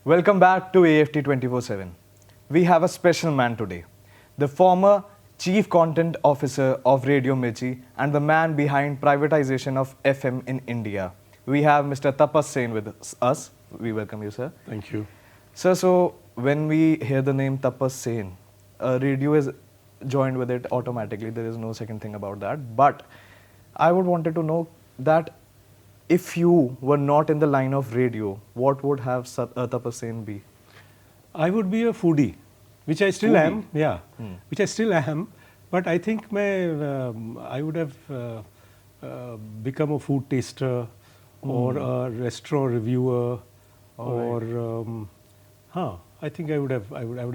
Welcome back to AAFT 24/7. We have a special man today, the former Chief Content Officer of Radio Mirchi and the man behind privatization of FM in India. We have Mr. Tapas Sen with us. We welcome you, sir. Thank you. Sir, so when we hear the name Tapas Sen, radio is joined with it automatically. There is no second thing about that. But I would wanted to know that if you were not in the line of radio, what would have Tapas Sen be? I would be a foodie, which I still am. Yeah, which I still am. But I think I would have become a food taster or a restaurant reviewer, I think I would have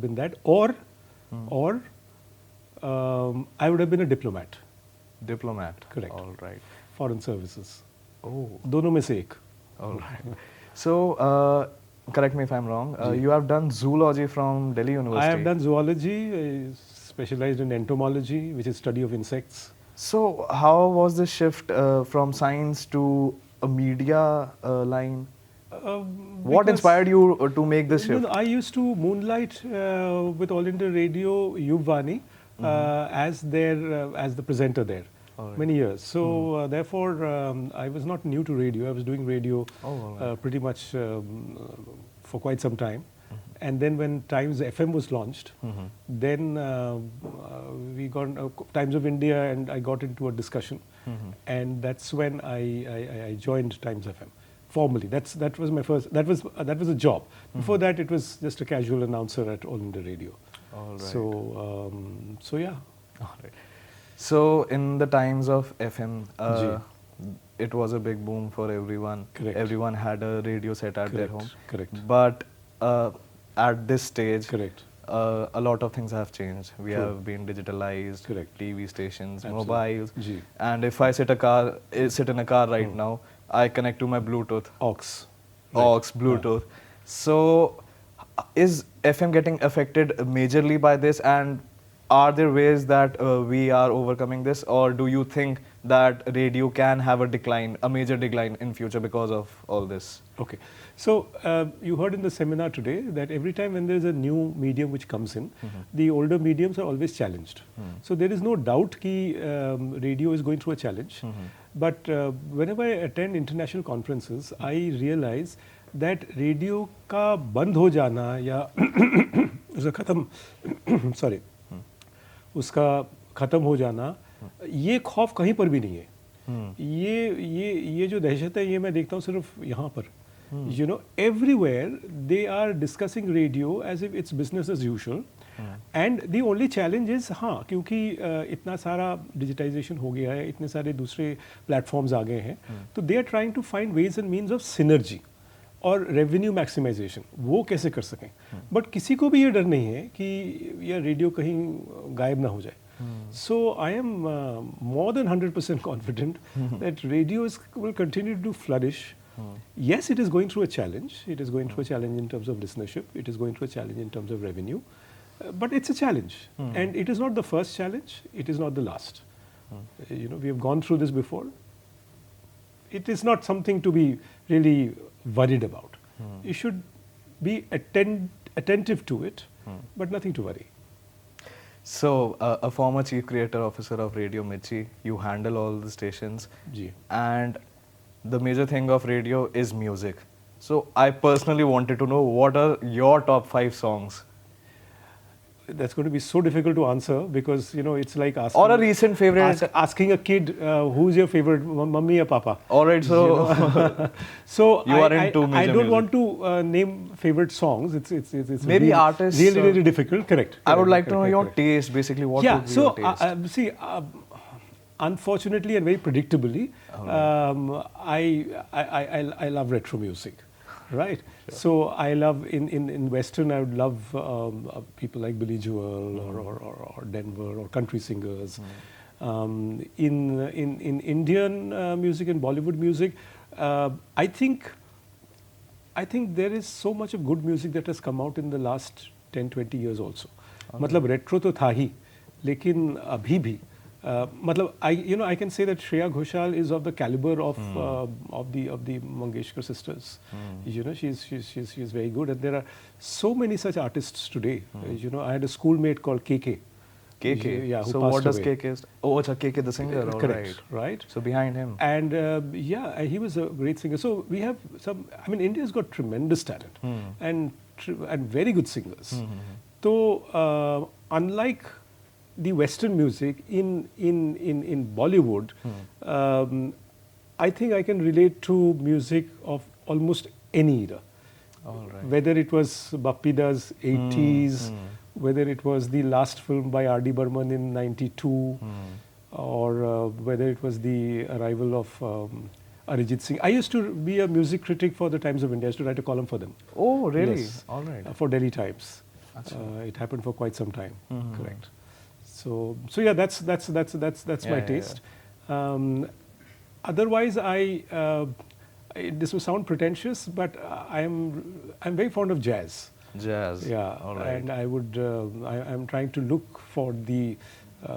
been that, or I would have been a diplomat. Diplomat. Correct. All right. Foreign services. Oh. दोनों में से एक. All right. So, correct me if I'm wrong. You have done zoology from Delhi University. I have done zoology, specialized in entomology, which is study of insects. So, how was the shift from science to a media line? What inspired you to make this shift? I used to moonlight with All India Radio, Yuvani, as the presenter there. Many years. So therefore, I was not new to radio. I was doing radio pretty much for quite some time. And then when Times FM was launched, then we got Times of India, and I got into a discussion, and that's when I joined Times FM formally. That was my first. That was a job. Before that, it was just a casual announcer at All India Radio. All right. So yeah. All right. So, in the times of FM, it was a big boom for everyone. Correct. Everyone had a radio set at their home. Correct. But at this stage, Correct. A lot of things have changed. We have been digitalized, Correct. TV stations, Absolutely. mobiles. Ji. And if I sit in a car right now, I connect to my Bluetooth. Aux. Bluetooth. So, is FM getting affected majorly by this, and are there ways that we are overcoming this, or do you think that radio can have a major decline in future because of all this? Okay. So you heard in the seminar today that every time when there is a new medium which comes in, the older mediums are always challenged. So there is no doubt that radio is going through a challenge. But whenever I attend international conferences, I realize that radio का बंद हो जाना या उसका खत्म sorry उसका ख़त्म हो जाना, ये खौफ कहीं पर भी नहीं है. ये जो दहशत है, ये मैं देखता हूँ सिर्फ यहाँ पर. You know, everywhere they are discussing radio as if it's business as usual. And the only challenge is क्योंकि इतना सारा digitization हो गया है, इतने सारे दूसरे platforms आ गए हैं, तो they are trying to find ways and means of synergy और revenue maximization. वो कैसे कर सकें? But किसी को भी ये डर नहीं है कि यह रेडियो कहीं गायब ना हो जाए. So I am more than 100% confident that radio will continue to flourish. Yes, it is going through a challenge. It is going through a challenge in terms of listenership. It is going through a challenge in terms of revenue. But it's a challenge. And it is not the first challenge. It is not the last. You know, we have gone through this before. It is not something to be really worried about. You should be attentive to it, but nothing to worry. So, a former Chief Creative Officer of Radio Mirchi, you handle all the stations. Ji. And the major thing of radio is music. So, I personally wanted to know, what are your top 5 songs? That's going to be so difficult to answer because, you know, it's like asking... Or a recent favorite. Asking a kid, who's your favorite, mummy or papa? All right, so... You know? So you are into major I don't music. want to name favorite songs. It's maybe really, artists... Really difficult. Correct. I would like to know your taste, basically. What would be your taste? See, unfortunately and very predictably, I love retro music. Right. Sure. So I love in Western. I would love people like Billy Joel or Denver or country singers. In Indian music and Bollywood music, I think there is so much of good music that has come out in the last 10-20 years also. मतलब retro तो था ही, लेकिन अभी भी matlab, I can say that Shreya Ghoshal is of the caliber of the Mangeshkar sisters. You know, she's very good, and there are so many such artists today. You know, I had a schoolmate called KK. KK. Yeah, who so passed what does away. KK? Oh, it's a KK the singer. All Correct. right. Right. So behind him. And yeah, he was a great singer. So we have some. I mean, India's got tremendous talent and very good singers. So unlike the Western music in Bollywood, I think I can relate to music of almost any era. All right. Whether it was Bappida's 80s, whether it was the last film by R.D. Burman in 92, or whether it was the arrival of Arijit Singh. I used to be a music critic for the Times of India. I used to write a column for them. Oh, really? Yes. All right. For Delhi Times. It happened for quite some time. Correct. So yeah, that's my taste. Otherwise, this will sound pretentious, but I'm very fond of jazz. Jazz. Yeah, All right. and I would. I'm trying to look for the.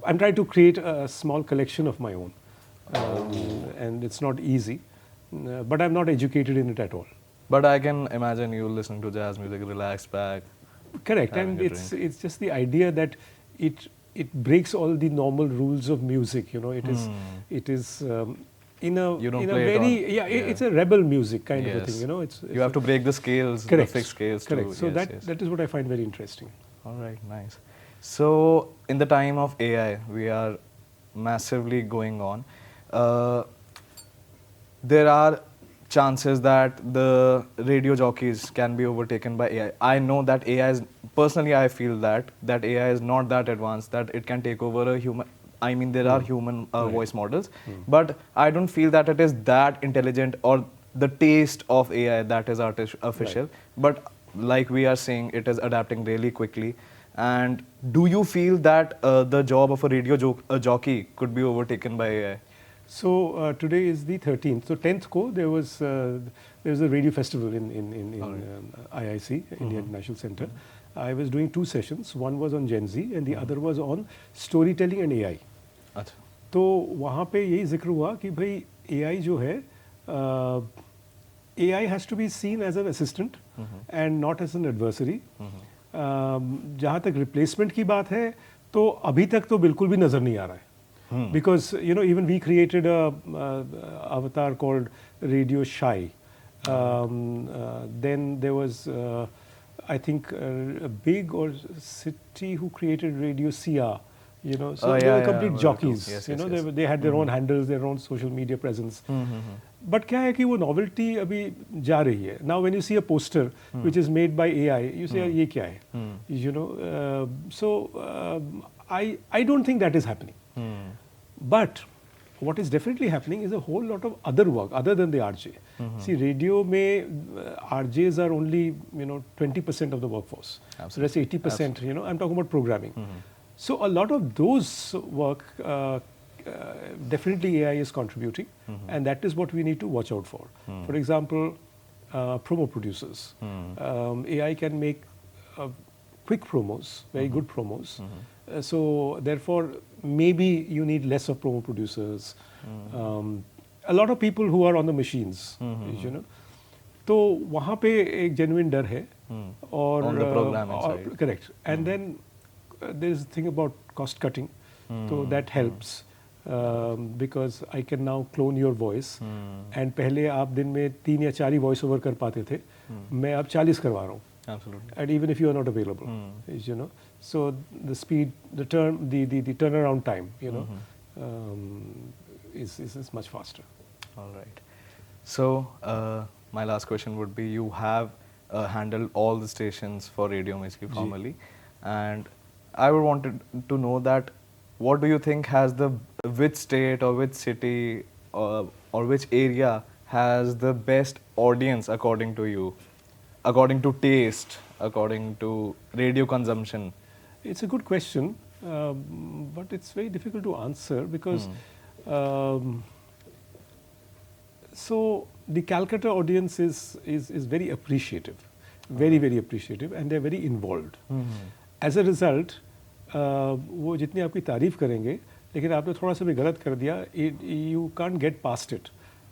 I'm trying to create a small collection of my own, and it's not easy. But I'm not educated in it at all. But I can imagine you listening to jazz music, relaxed back. Correct, having and a it's just the idea that it breaks all the normal rules of music. You know, it is in a You don't in a play it very on- yeah, it's a rebel music kind of a Yes. thing. You know, You have to break the scales, correct, the fixed scales correct. too. So Yes, yes. that is what I find very interesting. All right, nice. So, in the time of AI, we are massively going on. There are chances that the radio jockeys can be overtaken by AI. I know that AI is, personally I feel that AI is not that advanced that it can take over a human. I mean, there are human voice models, but I don't feel that it is that intelligent or the taste of AI that is artificial. But like we are saying, it is adapting really quickly. And do you feel that the job of a radio jockey could be overtaken by AI? So today is the 13th. So 10th ko there was a radio festival in IIC, Indian National Center. I was doing 2 sessions. One was on Gen Z and the other was on storytelling and AI. अच्छा. तो वहाँ पे यही जिक्र हुआ कि भाई AI जो है AI has to be seen as an assistant and not as an adversary. जहाँ तक replacement की बात है तो अभी तक तो बिल्कुल भी नज़र नहीं आ रहा है. Because you know, even we created a avatar called Radio Shy. Then there was I think a big or city who created Radio Sia. You know, so they were complete jockeys. Yes, you know, yes. they had their own handles, their own social media presence. But क्या है कि वो novelty अभी जा रही है. Now when you see a poster which is made by AI, you say ये क्या है? You know, I don't think that is happening. But what is definitely happening is a whole lot of other work other than the RJ. See, radio में RJs are only 20% of the workforce. So that's 80%. You know, I'm talking about programming. So a lot of those work definitely AI is contributing, and that is what we need to watch out for. For example, promo producers. AI can make quick promos, very good promos. So therefore, maybe you need less of promo producers. A lot of people who are on the machines, you know. तो वहाँ पे एक genuine डर है. और on the programming side. Correct. And then there is a thing about cost cutting. So that helps. Because I can now clone your voice. And पहले आप दिन में 3 या 4 ही voice over कर पाते थे. मैं अब 40 करवा रहा हूँ. Absolutely. And even if you are not available, you know, so the speed, the turnaround time, you know, is much faster. All right. So my last question would be: you have handled all the stations for Radio Miski formally, and I would wanted to know that what do you think has which state or which city or which area has the best audience according to you? According to taste, according to radio consumption? It's a good question, but it's very difficult to answer because so the Calcutta audience is very appreciative, very appreciative, and they're very involved. As a result, वो जितनी आपकी तारीफ करेंगे, लेकिन आपने थोड़ा सा भी गलत कर दिया. You can't get past it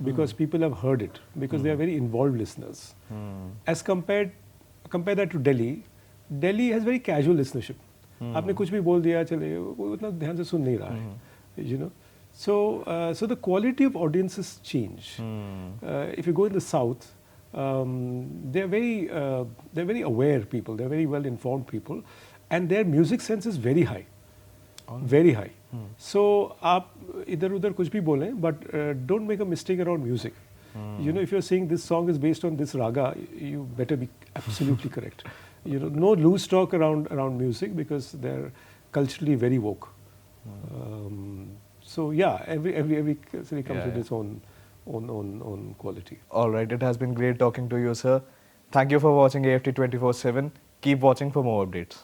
because people have heard it because they are very involved listeners. As compare that to Delhi. Delhi has very casual listenership. आपने कुछ भी बोल दिया चले वो उतना ध्यान से सुन नहीं रहा है. You know. So the quality of audiences change. If you go in the south, they're very aware people. They're very well informed people, and their music sense is very high, very high. So आप इधर उधर कुछ भी बोलें, but don't make a mistake around music. You know, if you're saying this song is based on this raga, you better be absolutely correct. You know, no loose talk around music because they're culturally very woke. So yeah, every city comes with its own quality. All right, it has been great talking to you, sir. Thank you for watching AFT 24/7. Keep watching for more updates.